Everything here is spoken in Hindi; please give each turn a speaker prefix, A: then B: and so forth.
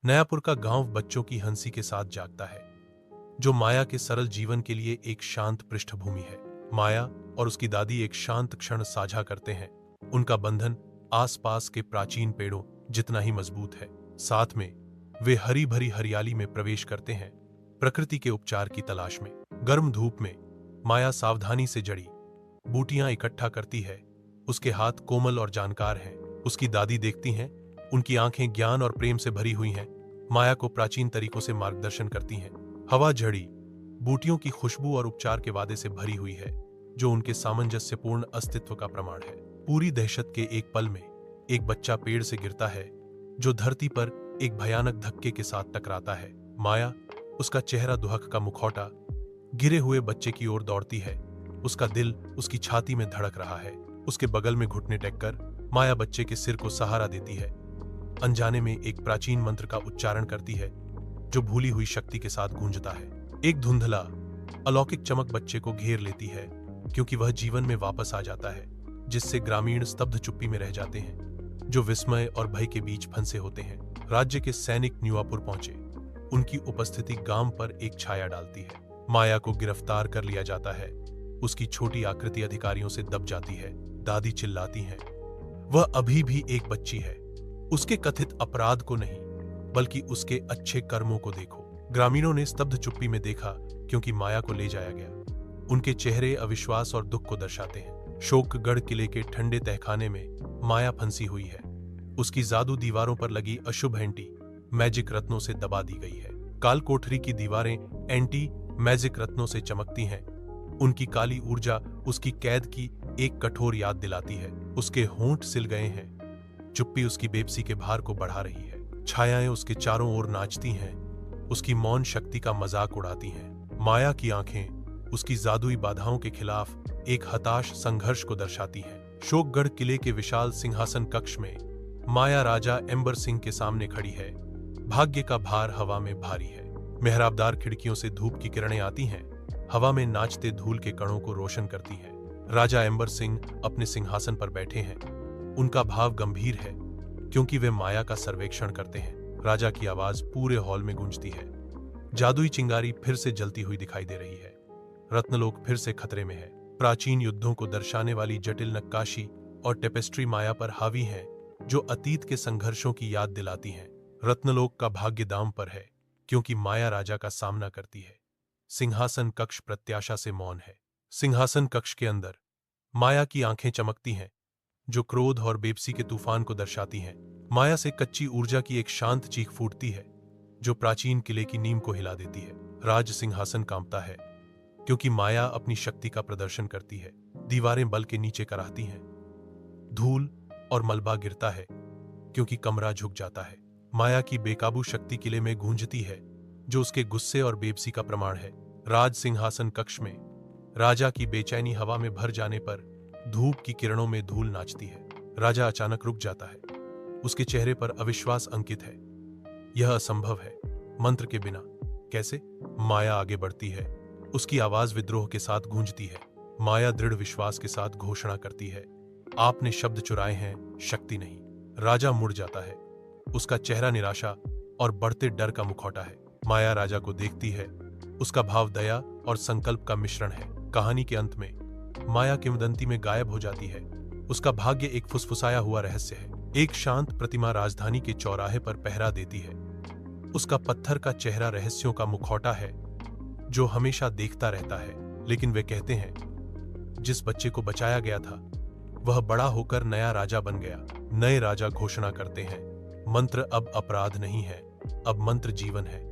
A: नयापुर का गांव बच्चों की हंसी के साथ जागता है, जो माया के सरल जीवन के लिए एक शांत पृष्ठभूमि है। माया और उसकी दादी एक शांत क्षण साझा करते हैं। उनका बंधन आसपास के प्राचीन पेड़ों जितना ही मजबूत है। साथ में वे हरी भरी हरियाली में प्रवेश करते हैं, प्रकृति के उपचार की तलाश में। गर्म धूप में माया सावधानी से जड़ी बूटियां इकट्ठा करती है। उसके हाथ कोमल और जानकार हैं। उसकी दादी देखती हैं, उनकी आंखें ज्ञान और प्रेम से भरी हुई हैं। माया को प्राचीन तरीकों से मार्गदर्शन करती हैं। हवा झड़ी बूटियों की खुशबू और उपचार के वादे से भरी हुई है, जो उनके सामंजस्यपूर्ण अस्तित्व का प्रमाण है। पूरी दहशत के एक पल में एक बच्चा पेड़ से गिरता है, जो धरती पर एक भयानक धक्के के साथ टकराता है। माया, उसका चेहरा दुहक का मुखौटा, गिरे हुए बच्चे की ओर दौड़ती है। उसका दिल उसकी छाती में धड़क रहा है। उसके बगल में घुटने टेककर माया बच्चे के सिर को सहारा देती है। अनजाने में एक प्राचीन मंत्र का उच्चारण करती है, जो भूली हुई शक्ति के साथ गूंजता है। एक धुंधला अलौकिक चमक बच्चे को घेर लेती है, क्योंकि वह जीवन में वापस आ जाता है, जिससे ग्रामीण स्तब्ध चुप्पी में रह जाते हैं, जो विस्मय और भय के बीच फंसे होते हैं। राज्य के सैनिक न्यूआपुर पहुंचे। उनकी उपस्थिति गांव पर एक छाया डालती है। माया को गिरफ्तार कर लिया जाता है। उसकी छोटी आकृति अधिकारियों से दब जाती है। दादी चिल्लाती हैं, वह अभी भी एक बच्ची है। उसके कथित अपराध को नहीं, बल्कि उसके अच्छे कर्मों को देखो। ग्रामीणों ने स्तब्ध चुप्पी में देखा, क्योंकि माया को ले जाया गया। उनके चेहरे अविश्वास और दुख को दर्शाते हैं। शोकगढ़ किले के ठंडे तहखाने में माया फंसी हुई है। उसकी जादू दीवारों पर लगी अशुभ एंटी मैजिक रत्नों से दबा दी गई है। काल कोठरी की दीवारें एंटी मैजिक रत्नों से चमकती हैं। उनकी काली ऊर्जा उसकी कैद की एक कठोर याद दिलाती है। उसके होंठ सिल गए हैं। चुप्पी उसकी बेबसी के भार को बढ़ा रही है। छायाएं उसके चारों ओर नाचती हैं, उसकी मौन शक्ति का मजाक उड़ाती हैं। माया की आंखें उसकी जादुई बाधाओं के खिलाफ एक हताश संघर्ष को दर्शाती हैं। शोकगढ़ किले के विशाल सिंहासन कक्ष में माया राजा एम्बर सिंह के सामने खड़ी है। भाग्य का भार हवा में भारी है। मेहराबदार खिड़कियों से धूप की किरणें आती हैं, हवा में नाचते धूल के कणों को रोशन करती हैं। राजा एम्बर सिंह अपने सिंहासन पर बैठे हैं। उनका भाव गंभीर है, क्योंकि वे माया का सर्वेक्षण करते हैं। राजा की आवाज पूरे हॉल में गूंजती है। जादुई चिंगारी फिर से जलती हुई दिखाई दे रही है। रत्नलोक फिर से खतरे में है। प्राचीन युद्धों को दर्शाने वाली जटिल नक्काशी और टेपेस्ट्री माया पर हावी है, जो अतीत के संघर्षों की याद दिलाती हैं। रत्नलोक का भाग्य दांव पर है, क्योंकि माया राजा का सामना करती है। सिंहासन कक्ष प्रत्याशा से मौन है। सिंहासन कक्ष के अंदर माया की आंखें चमकती हैं, जो क्रोध और बेबसी के तूफान को दर्शाती हैं। माया से कच्ची ऊर्जा की एक शांत चीख फूटती है, जो प्राचीन किले की नींव को हिला देती है। राज सिंहासन कांपता है, क्योंकि माया अपनी शक्ति का प्रदर्शन करती है। दीवारें बल के नीचे कराहती हैं। धूल और मलबा गिरता है, क्योंकि कमरा झुक जाता है। माया की बेकाबू शक्ति किले में गूंजती है, जो उसके गुस्से और बेबसी का प्रमाण है। राज सिंहासन कक्ष में राजा की बेचैनी हवा में भर जाने पर धूप की किरणों में धूल नाचती है। राजा अचानक रुक जाता है। उसके चेहरे पर अविश्वास अंकित है। यह असंभव है। मंत्र के बिना कैसे? माया आगे बढ़ती है। उसकी आवाज विद्रोह के साथ गूंजती है। माया दृढ़ विश्वास के साथ घोषणा करती है, आपने शब्द चुराए हैं, शक्ति नहीं। राजा मुड़ जाता है। उसका चेहरा निराशा और बढ़ते डर का मुखौटा है। माया राजा को देखती है। उसका भाव दया और संकल्प का मिश्रण है। कहानी के अंत में माया किंवदंती में गायब हो जाती है। उसका भाग्य एक फुसफुसाया हुआ रहस्य है। एक शांत प्रतिमा राजधानी के चौराहे पर पहरा देती है। उसका पत्थर का चेहरा रहस्यों का मुखौटा है, जो हमेशा देखता रहता है। लेकिन वे कहते हैं, जिस बच्चे को बचाया गया था, वह बड़ा होकर नया राजा बन गया। नए राजा घोषणा करते हैं, मंत्र अब अपराध नहीं है, अब मंत्र जीवन है।